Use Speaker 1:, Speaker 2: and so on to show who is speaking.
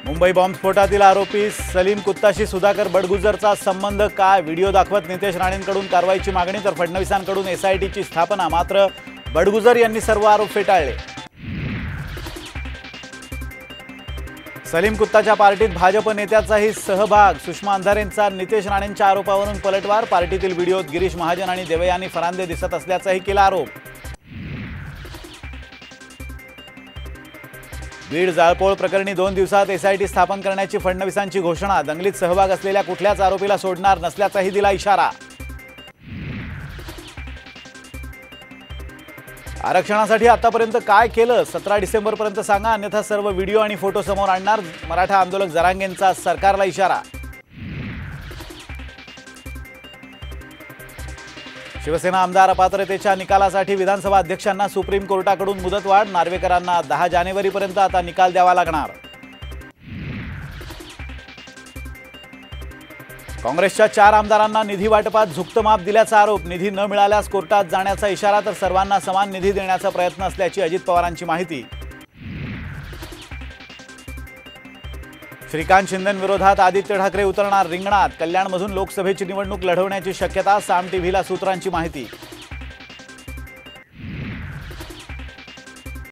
Speaker 1: मुंबई बॉम्बस्फोटातील आरोपी सलीम कुत्ताशी सुधाकर बडगुजरचा संबंध काय? व्हिडिओ दाखवत नितेश राणेंकडून कारवाईची मागणी तर फडणवीसांकडून एसआयटीची स्थापना। मात्र बडगुजर यांनी सर्व आरोप फेटाळले। सलीम कुत्ताच्या पार्टीत भाजप नेत्याचाही सहभाग। सुषमा अंधारेंचा नितेश राणेंच्या आरोपावरून पलटवार। पार्टीतील व्हिडिओत गिरीश महाजन आणि देवयानी फरांदे दिसत असल्याचाही केला आरोप। बीड जाळपोळ प्रकरणी 2 दिवसात एसआयटी स्थापन करण्याची फडणवीसांची घोषणा। दंगलीत सहभाग असलेल्या कुठल्याच आरोपीला सोडणार नसल्याचाही दिला इशारा। आरक्षणासाठी आतापर्यंत काय केलं? 17 डिसेंबरपर्यंत सांगा, अन्यथा सर्व व्हिडिओ आणि फोटो समोर आणणार। मराठा आंदोलक जरांगेंचा सरकारला इशारा। शिवसेना आमदार अपात्रतेच्या निकालासाठी विधानसभा अध्यक्षांना सुप्रीम कोर्टाकडून मुदतवाढ। नार्वेकरांना 10 जानेवारीपर्यंत आता निकाल द्यावा लागणार। काँग्रेसच्या 4 आमदारांना निधी वाटपात झुकतं माप दिल्याचा आरोप। निधी न मिळाल्यास कोर्टात जाण्याचा इशारा, तर सर्वांना समान निधी देण्याचा प्रयत्न असल्याची अजित पवारांची माहिती। श्रीकांत शिंदेंविरोधात आदित्य ठाकरे उतरणार रिंगणात। कल्याणमधून लोकसभेची निवडणूक लढवण्याची शक्यता। साम टीव्हीला सूत्रांची माहिती।